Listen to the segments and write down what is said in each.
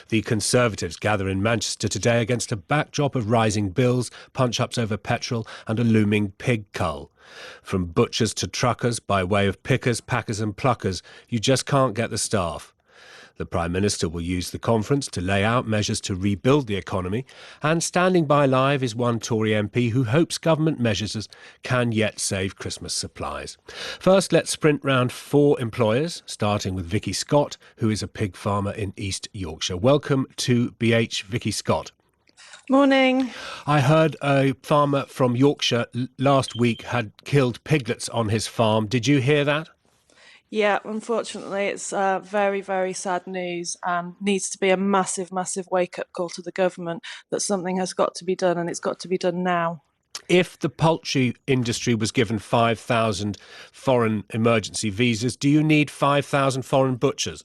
The Conservatives gather in Manchester today against a backdrop of rising bills, punch-ups over petrol and a looming pig cull. From butchers to truckers, by way of pickers, packers and pluckers, you just can't get the staff. The Prime Minister will use the conference to lay out measures to rebuild the economy, and standing by live is one Tory MP who hopes government measures can yet save Christmas supplies. First, let's sprint round 4 employers, starting with Vicky Scott, who is a pig farmer in East Yorkshire. Welcome to BH, Vicky Scott. Morning. I heard a farmer from Yorkshire last week had killed piglets on his farm. Did you hear that? Yeah, unfortunately, it's very, very sad news and needs to be a massive, massive wake-up call to the government that something has got to be done, and it's got to be done now. If the poultry industry was given 5,000 foreign emergency visas, do you need 5,000 foreign butchers?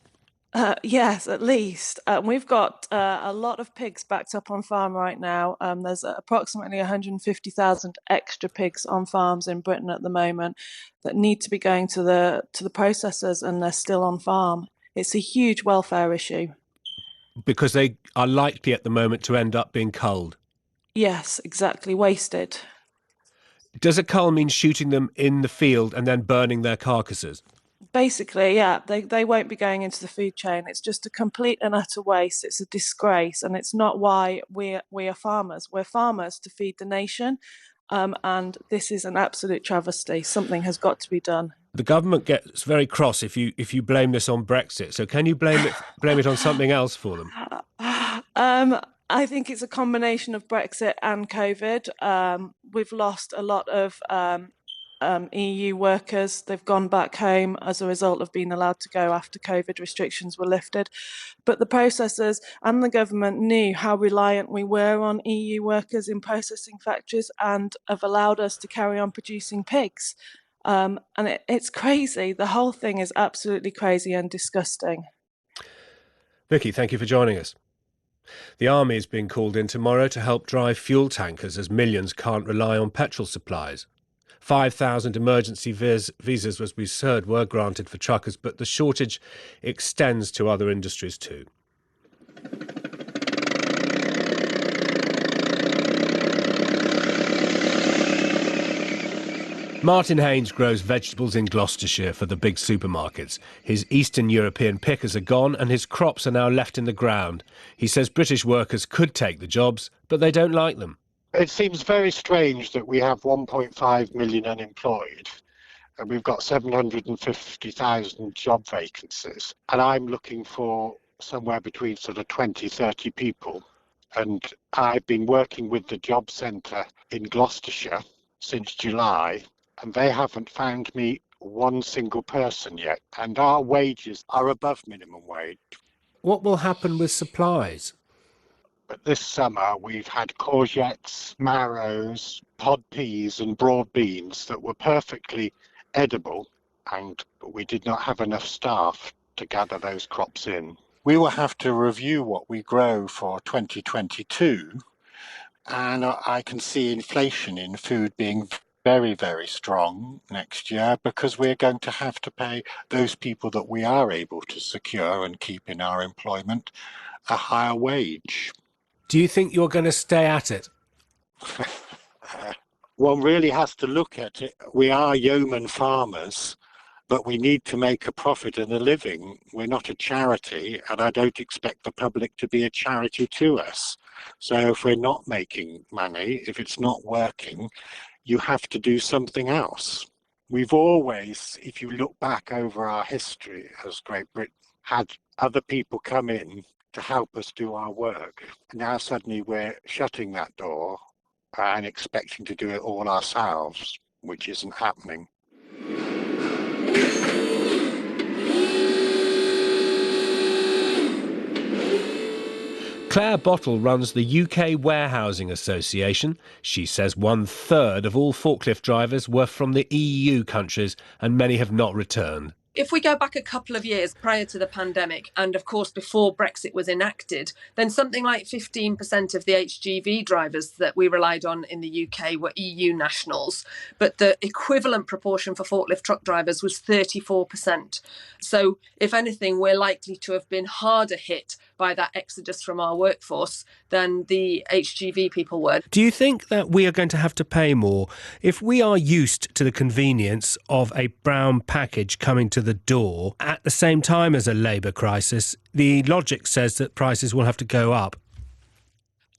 Yes, at least. We've got a lot of pigs backed up on farm right now. There's approximately 150,000 extra pigs on farms in Britain at the moment that need to be going to the processors, and they're still on farm. It's a huge welfare issue. Because they are likely at the moment to end up being culled. Yes, exactly. Wasted. Does a cull mean shooting them in the field and then burning their carcasses? Basically, yeah, they won't be going into the food chain. It's just a complete and utter waste. It's a disgrace, and it's not why we are farmers. We're farmers to feed the nation, and this is an absolute travesty. Something has got to be done. The government gets very cross if you blame this on Brexit. So can you blame it on something else for them? I think it's a combination of Brexit and COVID. We've lost a lot of EU workers. They've gone back home as a result of being allowed to go after COVID restrictions were lifted. But the processors and the government knew how reliant we were on EU workers in processing factories and have allowed us to carry on producing pigs. And it's crazy. The whole thing is absolutely crazy and disgusting. Vicky, thank you for joining us. The army is being called in tomorrow to help drive fuel tankers as millions can't rely on petrol supplies. 5,000 emergency visas, as we heard, were granted for truckers, but the shortage extends to other industries too. Martin Haynes grows vegetables in Gloucestershire for the big supermarkets. His Eastern European pickers are gone and his crops are now left in the ground. He says British workers could take the jobs, but they don't like them. It seems very strange that we have 1.5 million unemployed and we've got 750,000 job vacancies. And I'm looking for somewhere between sort of 20, 30 people. And I've been working with the job centre in Gloucestershire since July, and they haven't found me one single person yet. And our wages are above minimum wage. What will happen with supplies? But this summer we've had courgettes, marrows, pod peas and broad beans that were perfectly edible, and we did not have enough staff to gather those crops in. We will have to review what we grow for 2022, and I can see inflation in food being very, very strong next year because we're going to have to pay those people that we are able to secure and keep in our employment a higher wage. Do you think you're going to stay at it? One really has to look at it. We are yeoman farmers, but we need to make a profit and a living. We're not a charity, and I don't expect the public to be a charity to us. So if we're not making money, if it's not working, you have to do something else. We've always, if you look back over our history as Great Britain, had other people come in to help us do our work. Now suddenly we're shutting that door and expecting to do it all ourselves, which isn't happening. Claire Bottle runs the UK Warehousing Association. She says 1/3 of all forklift drivers were from the EU countries and many have not returned. If we go back a couple of years prior to the pandemic, and of course before Brexit was enacted, then something like 15% of the HGV drivers that we relied on in the UK were EU nationals, but the equivalent proportion for forklift truck drivers was 34%. So if anything, we're likely to have been harder hit by that exodus from our workforce than the HGV people were. Do you think that we are going to have to pay more? If we are used to the convenience of a brown package coming to the door at the same time as a labour crisis, the logic says that prices will have to go up.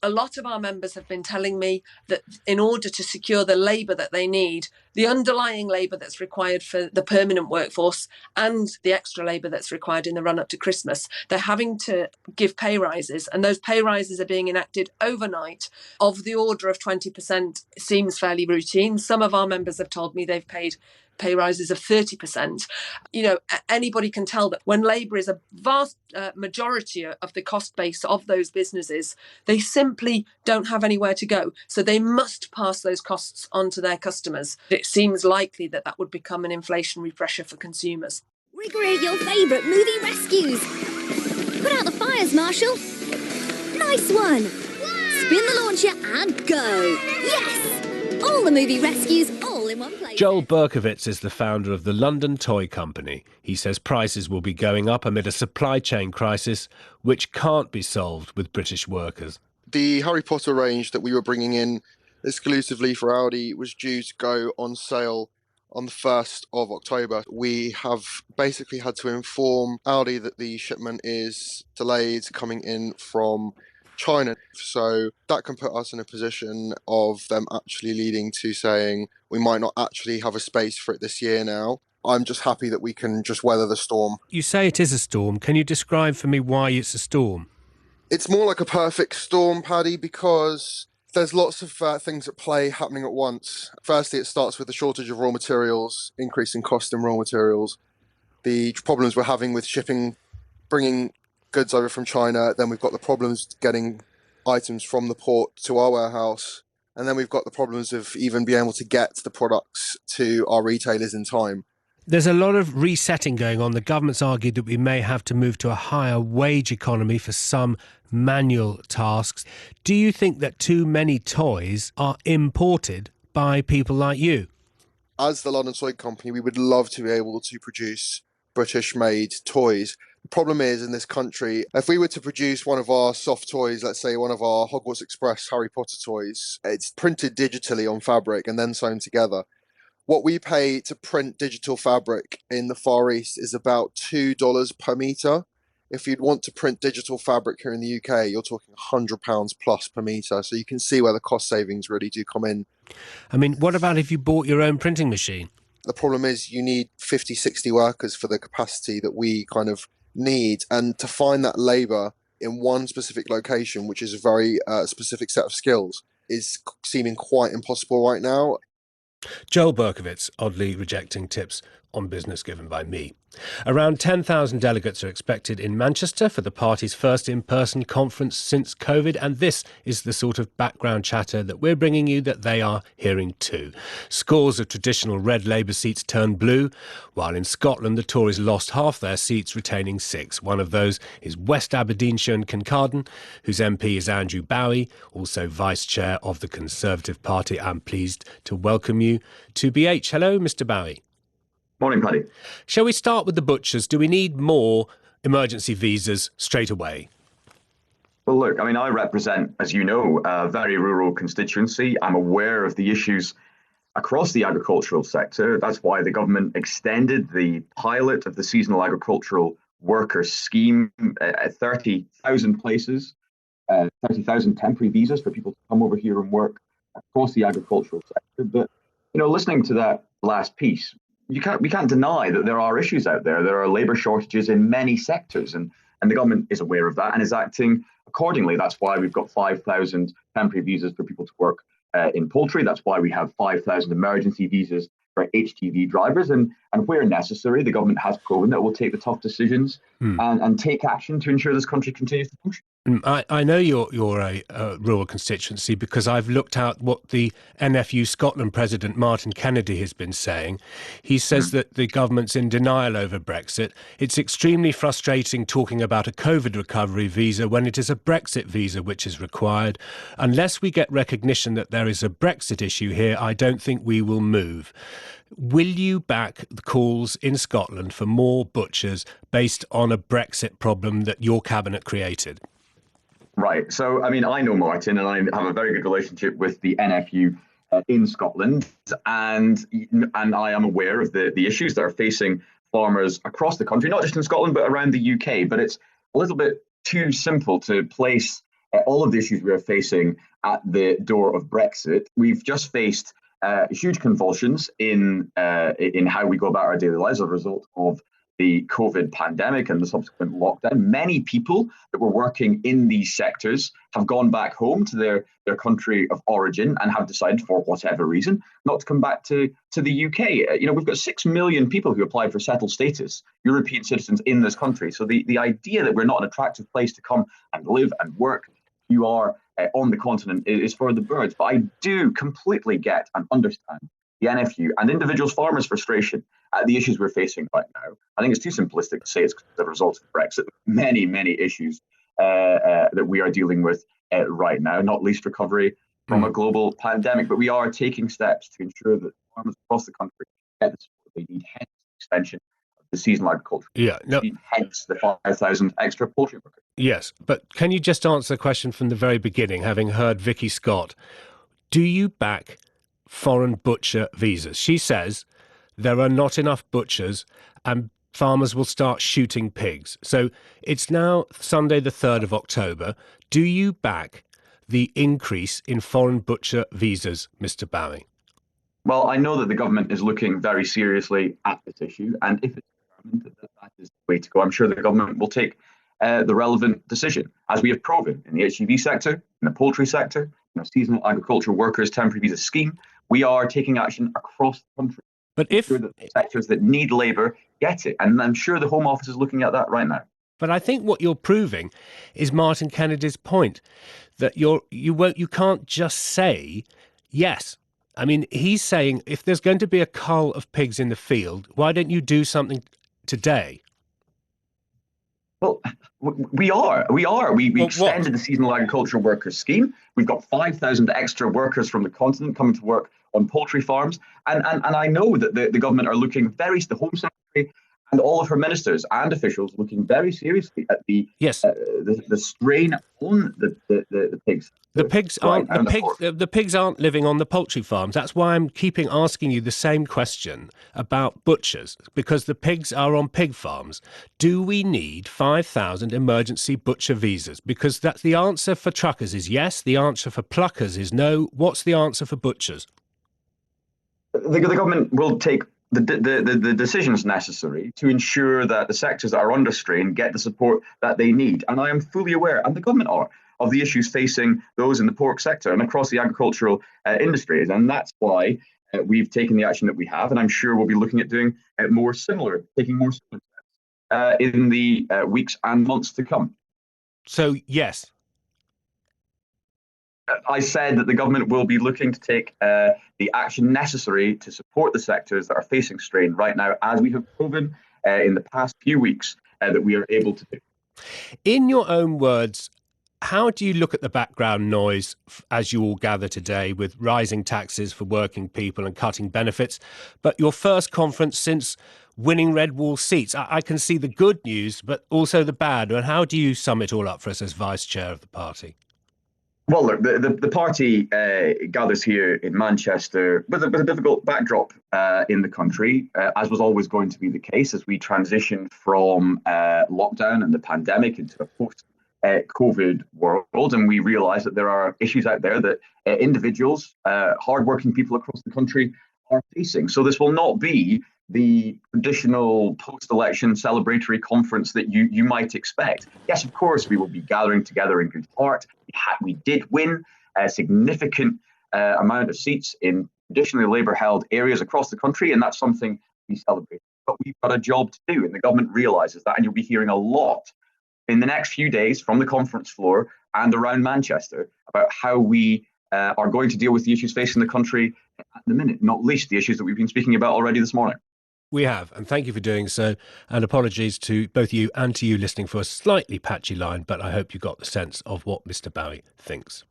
A lot of our members have been telling me that in order to secure the labour that they need, the underlying labour that's required for the permanent workforce and the extra labour that's required in the run up to Christmas, they're having to give pay rises. And those pay rises are being enacted overnight of the order of 20%. Seems fairly routine. Some of our members have told me they've paid pay rises of 30%. You know, anybody can tell that when labour is a vast majority of the cost base of those businesses, they simply don't have anywhere to go. So they must pass those costs on to their customers. It seems likely that that would become an inflationary pressure for consumers. Recreate your favourite movie rescues. Put out the fires, Marshall. Nice one. Wow. Spin the launcher and go. Yes! All the movie rescues all in one place. Joel Berkowitz is the founder of the London Toy Company. He says prices will be going up amid a supply chain crisis which can't be solved with British workers. The Harry Potter range that we were bringing in exclusively for Aldi was due to go on sale on the 1st of October. We have basically had to inform Aldi that the shipment is delayed coming in from China. So that can put us in a position of them actually leading to saying we might not actually have a space for it this year now. I'm just happy that we can just weather the storm. You say it is a storm. Can you describe for me why it's a storm? It's more like a perfect storm, Paddy, because there's lots of things at play happening at once. Firstly, it starts with the shortage of raw materials, increasing cost in raw materials, the problems we're having with shipping, bringing goods over from China. Then we've got the problems getting items from the port to our warehouse. And then we've got the problems of even being able to get the products to our retailers in time. There's a lot of resetting going on. The government's argued that we may have to move to a higher wage economy for some manual tasks. Do you think that too many toys are imported by people like you? As the London Toy Company, we would love to be able to produce British-made toys. The problem is, in this country, if we were to produce one of our soft toys, let's say one of our Hogwarts Express Harry Potter toys, it's printed digitally on fabric and then sewn together. What we pay to print digital fabric in the Far East is about $2 per metre. If you'd want to print digital fabric here in the UK, you're talking £100 plus per metre. So you can see where the cost savings really do come in. I mean, what about if you bought your own printing machine? The problem is you need 50, 60 workers for the capacity that we kind of need. And to find that labour in one specific location, which is a very specific set of skills, is seeming quite impossible right now. Joel Berkowitz, oddly rejecting tips on business given by me. Around 10,000 delegates are expected in Manchester for the party's first in-person conference since COVID, and this is the sort of background chatter that we're bringing you that they are hearing too. Scores of traditional red Labour seats turned blue, while in Scotland the Tories lost half their seats, retaining 6. One of those is West Aberdeenshire and Kincardine, whose MP is Andrew Bowie, also Vice Chair of the Conservative Party. I'm pleased to welcome you to BH. Hello, Mr. Bowie. Morning, Paddy. Shall we start with the butchers? Do we need more emergency visas straight away? Well, look, I mean, I represent, as you know, a very rural constituency. I'm aware of the issues across the agricultural sector. That's why the government extended the pilot of the seasonal agricultural workers scheme at 30,000 places, 30,000 temporary visas for people to come over here and work across the agricultural sector. But, you know, listening to that last piece, we can't deny that there are issues out there. There are labour shortages in many sectors, and the government is aware of that and is acting accordingly. That's why we've got 5,000 temporary visas for people to work in poultry. That's why we have 5,000 emergency visas for HGV drivers. And where necessary, the government has proven that it will take the tough decisions and take action to ensure this country continues to function. I know you're a rural constituency because I've looked at what the NFU Scotland President Martin Kennedy has been saying. He says that the government's in denial over Brexit. It's extremely frustrating talking about a COVID recovery visa when it is a Brexit visa which is required. Unless we get recognition that there is a Brexit issue here, I don't think we will move. Will you back the calls in Scotland for more butchers based on a Brexit problem that your cabinet created? Right. So, I mean, I know Martin, and I have a very good relationship with the NFU in Scotland, and I am aware of the issues that are facing farmers across the country, not just in Scotland, but around the UK. But it's a little bit too simple to place all of the issues we are facing at the door of Brexit. We've just faced huge convulsions in how we go about our daily lives as a result of the COVID pandemic and the subsequent lockdown. Many people that were working in these sectors have gone back home to their country of origin and have decided, for whatever reason, not to come back to the UK. We've got 6 million people who applied for settled status, European citizens in this country. So the idea that we're not an attractive place to come and live and work, you are on the continent, is for the birds. But I do completely get and understand the NFU and individuals' farmers' frustration at the issues we're facing right now. I think it's too simplistic to say it's the result of Brexit. Many, many issues that we are dealing with right now, not least recovery from a global pandemic. But we are taking steps to ensure that farmers across the country get the support they need, hence the extension of the seasonal agriculture. Yeah, no. Hence the 5,000 extra poultry workers. Yes, but can you just answer the question from the very beginning, having heard Vicky Scott? Do you back foreign butcher visas? She says there are not enough butchers and farmers will start shooting pigs. So it's now Sunday, the 3rd of October. Do you back the increase in foreign butcher visas, Mr. Bowie? Well, I know that the government is looking very seriously at this issue, and if it's determined that is the way to go, I'm sure the government will take the relevant decision, as we have proven in the HGV sector, in the poultry sector, in the seasonal agricultural workers temporary visa scheme. We are taking action across the country. But if the sectors that need labour get it, and I'm sure the Home Office is looking at that right now. But I think what you're proving is Martin Kennedy's point that you can't just say yes. I mean, he's saying if there's going to be a cull of pigs in the field, why don't you do something today? Well, we are. We extended the seasonal agricultural workers scheme. We've got 5,000 extra workers from the continent coming to work on poultry farms. And I know that the government are looking the Home Secretary and all of her ministers and officials looking very seriously at the strain on the pigs. The pigs aren't living on the poultry farms. That's why I'm keeping asking you the same question about butchers, because the pigs are on pig farms. Do we need 5,000 emergency butcher visas? Because that's the answer for truckers is yes, the answer for pluckers is no. What's the answer for butchers? The government will take the decisions necessary to ensure that the sectors that are under strain get the support that they need. And I am fully aware, and the government are, of the issues facing those in the pork sector and across the agricultural industries. And that's why we've taken the action that we have. And I'm sure we'll be looking at doing taking more similar steps in the weeks and months to come. So, yes. I said that the government will be looking to take the action necessary to support the sectors that are facing strain right now, as we have proven in the past few weeks that we are able to do. In your own words, how do you look at the background noise as you all gather today with rising taxes for working people and cutting benefits? But your first conference since winning red wall seats. I can see the good news, but also the bad. And how do you sum it all up for us as vice chair of the party? Well, look, the party gathers here in Manchester with a difficult backdrop in the country, as was always going to be the case as we transition from lockdown and the pandemic into a post-COVID world. And we realise that there are issues out there that individuals, hardworking people across the country are facing. So this will not be the traditional post-election celebratory conference that you might expect. Yes, of course, we will be gathering together in good heart. We did win a significant amount of seats in traditionally Labour-held areas across the country, and that's something we celebrate. But we've got a job to do, and the government realises that, and you'll be hearing a lot in the next few days from the conference floor and around Manchester about how we are going to deal with the issues facing the country at the minute, not least the issues that we've been speaking about already this morning. We have, and thank you for doing so. And apologies to both you and to you listening for a slightly patchy line, but I hope you got the sense of what Mr. Bowie thinks.